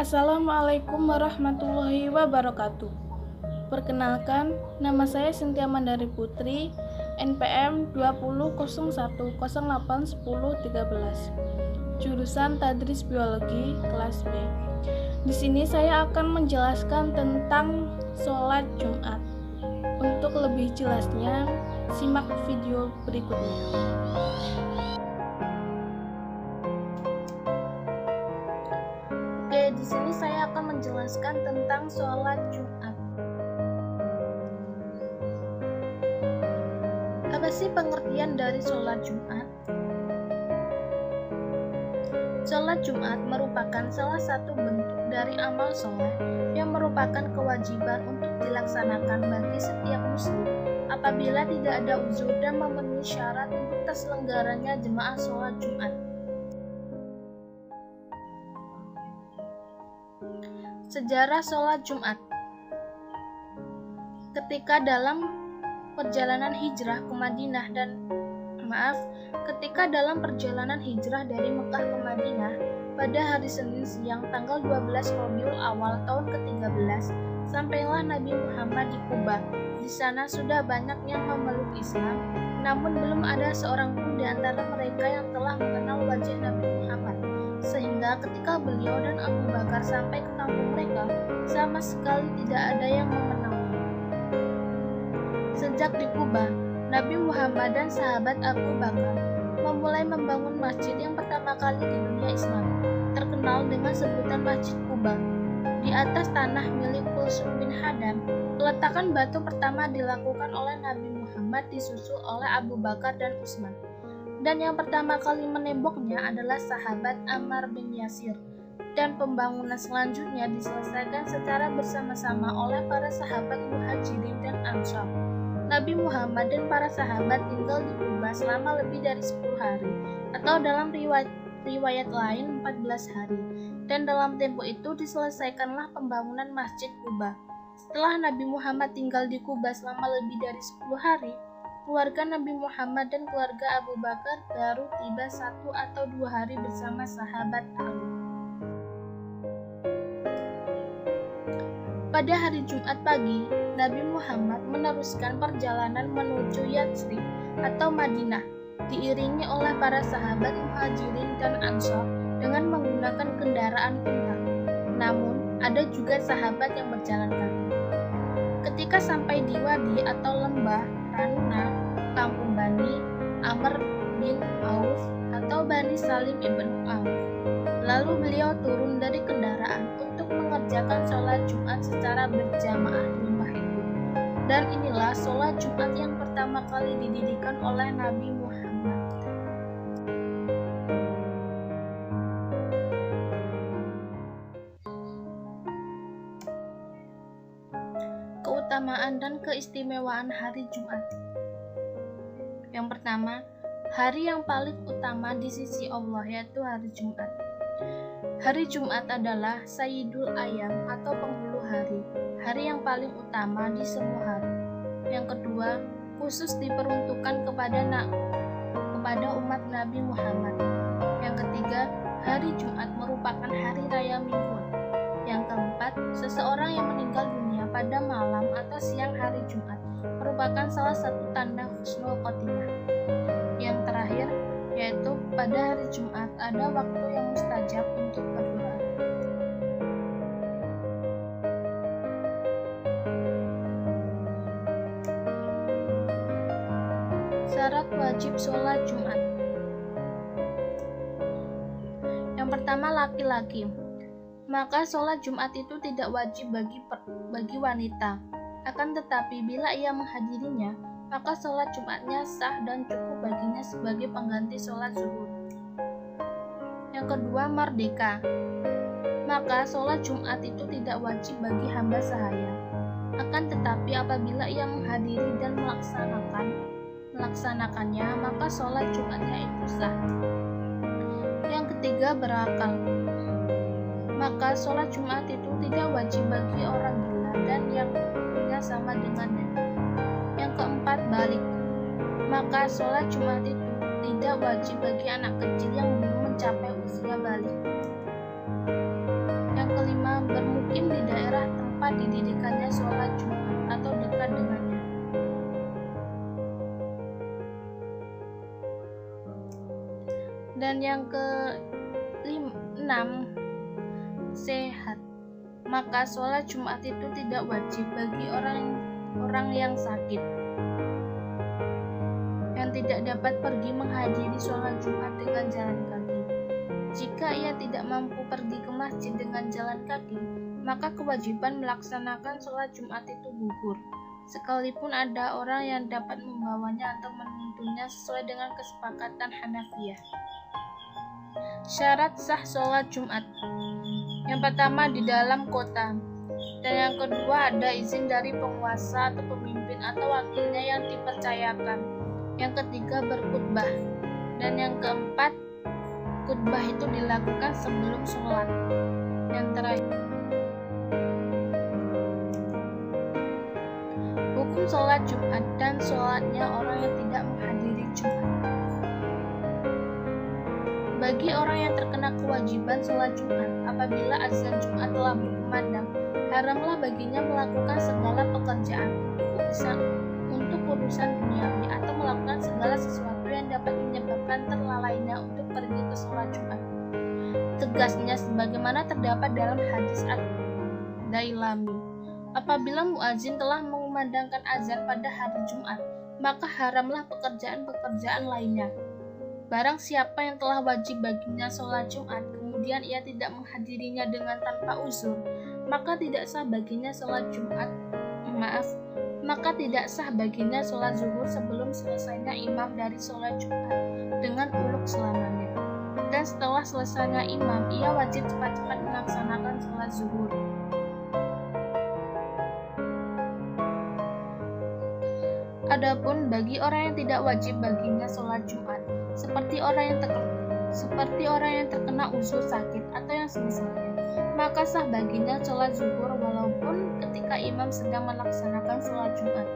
Assalamualaikum warahmatullahi wabarakatuh. Perkenalkan, nama saya Cynthia Mandari Putri, NPM 20.01.08.10.13, jurusan Tadris Biologi kelas B. Di sini saya akan menjelaskan tentang sholat Jumat. Untuk lebih jelasnya, simak video berikutnya. Oke, di sini saya akan menjelaskan tentang sholat Jumat. Apa sih pengertian dari sholat Jumat? Sholat Jumat merupakan salah satu bentuk dari amal soleh yang merupakan kewajiban untuk dilaksanakan bagi setiap muslim apabila tidak ada uzur dan memenuhi syarat untuk terselenggaranya jemaah sholat Jumat. Sejarah sholat Jumat. Ketika dalam perjalanan hijrah dari Mekah ke Madinah pada hari Senin siang tanggal 12 Rabiul Awal tahun ke-13, sampailah Nabi Muhammad di Kuba. Di sana sudah banyak yang memeluk Islam, namun belum ada seorang pun di antara mereka yang telah mengenal wajah Nabi Muhammad. Sehingga ketika beliau dan Abu Bakar sampai ke kampung mereka, sama sekali tidak ada yang mengenalnya. Sejak di Kuba, Nabi Muhammad dan sahabat Abu Bakar memulai membangun masjid yang pertama kali di dunia Islam, terkenal dengan sebutan Masjid Kuba. Di atas tanah milik Kulsum bin Hadam, peletakan batu pertama dilakukan oleh Nabi Muhammad disusul oleh Abu Bakar dan Utsman. Dan yang pertama kali menemboknya adalah sahabat Ammar bin Yasir. Dan pembangunan selanjutnya diselesaikan secara bersama-sama oleh para sahabat Muhajirin dan Ansar. Nabi Muhammad dan para sahabat tinggal di Kuba selama lebih dari 10 hari, atau dalam riwayat lain 14 hari. Dan dalam tempo itu diselesaikanlah pembangunan Masjid Kuba. Setelah Nabi Muhammad tinggal di Kuba selama lebih dari 10 hari, keluarga Nabi Muhammad dan keluarga Abu Bakar baru tiba 1 atau 2 hari bersama sahabat Ali. Pada hari Jumat pagi, Nabi Muhammad meneruskan perjalanan menuju Yatsrib atau Madinah, diiringi oleh para sahabat Muhajirin dan Ansar dengan menggunakan kendaraan unta. Namun, ada juga sahabat yang berjalan kaki. Ketika sampai di wadi atau lembah Ranuna, kampung Bani Amr bin Auf atau Bani Salim ibn Auf, lalu beliau turun dari kendaraan untuk mengerjakan sholat Jumat secara berjamaah di lembah itu. Dan inilah sholat Jumat yang pertama kali didirikan oleh Nabi Muhammad. Keutamaan dan keistimewaan hari Jumat. Yang pertama, hari yang paling utama di sisi Allah yaitu hari Jumat. Hari Jumat adalah Sayyidul Ayyam atau penghulu hari, hari yang paling utama di semua hari. Yang kedua, khusus diperuntukkan kepada umat Nabi Muhammad. Yang ketiga, hari Jumat merupakan hari raya Mingguan. Yang keempat, seseorang yang meninggal dunia pada malam atau siang hari Jumat merupakan salah satu tanda husnul khotimah. Yang terakhir, yaitu pada hari Jumat ada waktu yang mustajab untuk berdoa. Syarat wajib sholat Jumat. Yang pertama, laki-laki. Maka sholat Jumat itu tidak wajib bagi wanita. Akan tetapi bila ia menghadirinya, maka sholat Jumatnya sah dan cukup baginya sebagai pengganti sholat zuhur. Yang kedua, merdeka. Maka sholat Jumat itu tidak wajib bagi hamba sahaya. Akan tetapi apabila ia menghadiri dan melaksanakannya, maka sholat Jumatnya itu sah. Yang ketiga, berakal. Maka sholat Jumat itu tidak wajib bagi orang gila dan yang umurnya sama dengannya. Yang keempat, balik. Maka sholat Jumat itu tidak wajib bagi anak kecil yang belum mencapai usia balik. Yang kelima, mukim di daerah tempat didirikannya sholat Jumat atau dekat dengannya. Dan yang ke-6, sehat. Maka sholat Jumat itu tidak wajib bagi orang yang sakit, yang tidak dapat pergi menghadiri sholat Jumat dengan jalan kaki. Jika ia tidak mampu pergi ke masjid dengan jalan kaki, maka kewajiban melaksanakan sholat Jumat itu gugur, sekalipun ada orang yang dapat membawanya atau menuntunnya sesuai dengan kesepakatan Hanafiyah. Syarat sah sholat Jumat. Yang pertama, di dalam kota. Dan yang kedua, ada izin dari penguasa atau pemimpin atau wakilnya yang dipercayakan. Yang ketiga, berkhutbah. Dan yang keempat, khutbah itu dilakukan sebelum sholat. Yang terakhir, hukum sholat Jumat dan sholatnya orang yang tidak menghadiri Jumat. Bagi orang yang terkena kewajiban sholat Jumat, apabila azan Jumat telah berkumandang, haramlah baginya melakukan segala pekerjaan untuk urusan duniawi atau melakukan segala sesuatu yang dapat menyebabkan terlalainya untuk pergi ke sholat Jumat. Tegasnya sebagaimana terdapat dalam hadis Ad-Dailami, apabila muazin telah mengumandangkan azan pada hari Jumat, maka haramlah pekerjaan-pekerjaan lainnya. Barang siapa yang telah wajib baginya sholat Jumat, kemudian ia tidak menghadirinya dengan tanpa uzur, maka tidak sah baginya sholat zuhur sebelum selesainya imam dari sholat Jumat dengan uluk selamanya. Dan setelah selesainya imam, ia wajib cepat-cepat melaksanakan sholat zuhur. Adapun bagi orang yang tidak wajib baginya sholat Jumat, seperti orang yang terkena uzur sakit atau yang semisalnya, maka sah baginya sholat zuhur walaupun ketika imam sedang melaksanakan sholat Jumat.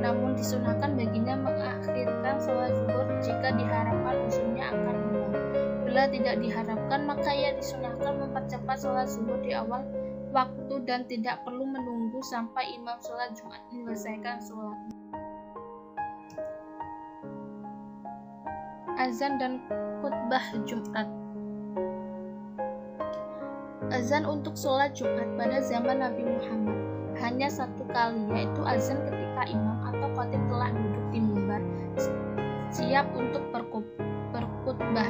Namun disunahkan baginya mengakhirkan sholat zuhur jika diharapkan uzurnya akan hilang. Bila tidak diharapkan, maka ia disunahkan mempercepat sholat zuhur di awal waktu dan tidak perlu menunggu sampai imam sholat Jumat menyelesaikan sholat. Azan dan khutbah Jumat. Azan untuk sholat Jumat pada zaman Nabi Muhammad hanya satu kali, yaitu azan ketika imam atau khatib telah duduk di mimbar siap untuk berkhutbah.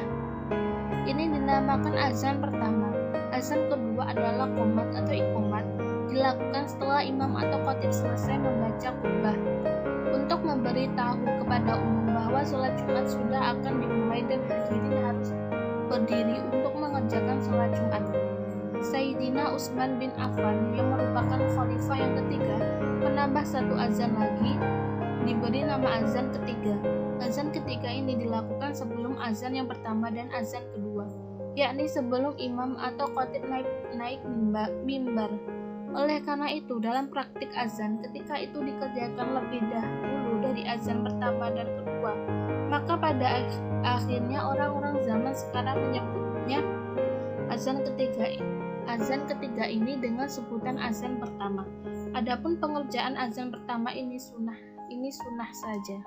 Ini dinamakan azan pertama. Azan kedua adalah qomat atau iqomat, dilakukan setelah imam atau khatib selesai membaca khutbah, untuk memberitahu kepada umum bahwa sholat Jumat sudah akan dimulai dan hadirin harus berdiri untuk mengerjakan sholat Jumat. Sayyidina Utsman bin Affan yang merupakan khalifah yang ketiga menambah satu azan lagi, diberi nama azan ketiga. Azan ketiga ini dilakukan sebelum azan yang pertama dan azan kedua, yakni sebelum imam atau khatib naik mimbar. Oleh karena itu, dalam praktik azan, ketika itu dikerjakan lebih dahulu dari azan pertama dan kedua, maka pada akhirnya orang-orang zaman sekarang menyebutnya azan ketiga ini dengan sebutan azan pertama. Adapun pengerjaan azan pertama ini sunnah saja.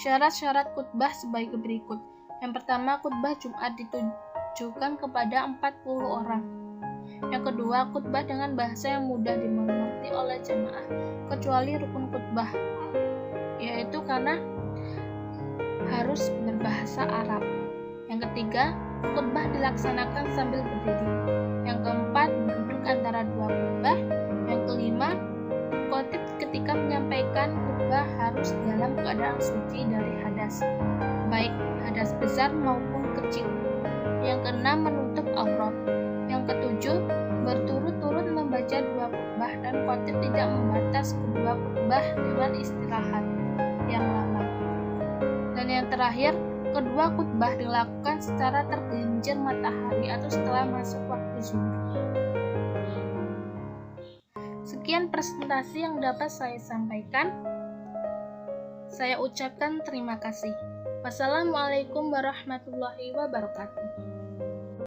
Syarat-syarat khutbah sebagai berikut. Yang pertama, khutbah Jumat ditujukan kepada 40 orang. Yang kedua, khutbah dengan bahasa yang mudah dimengerti oleh jamaah, kecuali rukun khutbah, yaitu karena harus berbahasa Arab. Yang ketiga, khutbah dilaksanakan sambil berdiri. Yang keempat, duduk antara dua khutbah. Yang kelima, khatib ketika menyampaikan khutbah harus dalam keadaan suci dari hadas, baik hadas besar maupun kecil. Yang keenam, menutup aurat. Yang ketujuh, berturut-turut membaca dua khutbah dan khatib tidak membatas kedua khutbah dengan istirahat yang lama. Dan yang terakhir, kedua khutbah dilakukan secara tergelincir matahari atau setelah masuk waktu zuhur. Sekian presentasi yang dapat saya sampaikan. Saya ucapkan terima kasih. Wassalamualaikum warahmatullahi wabarakatuh.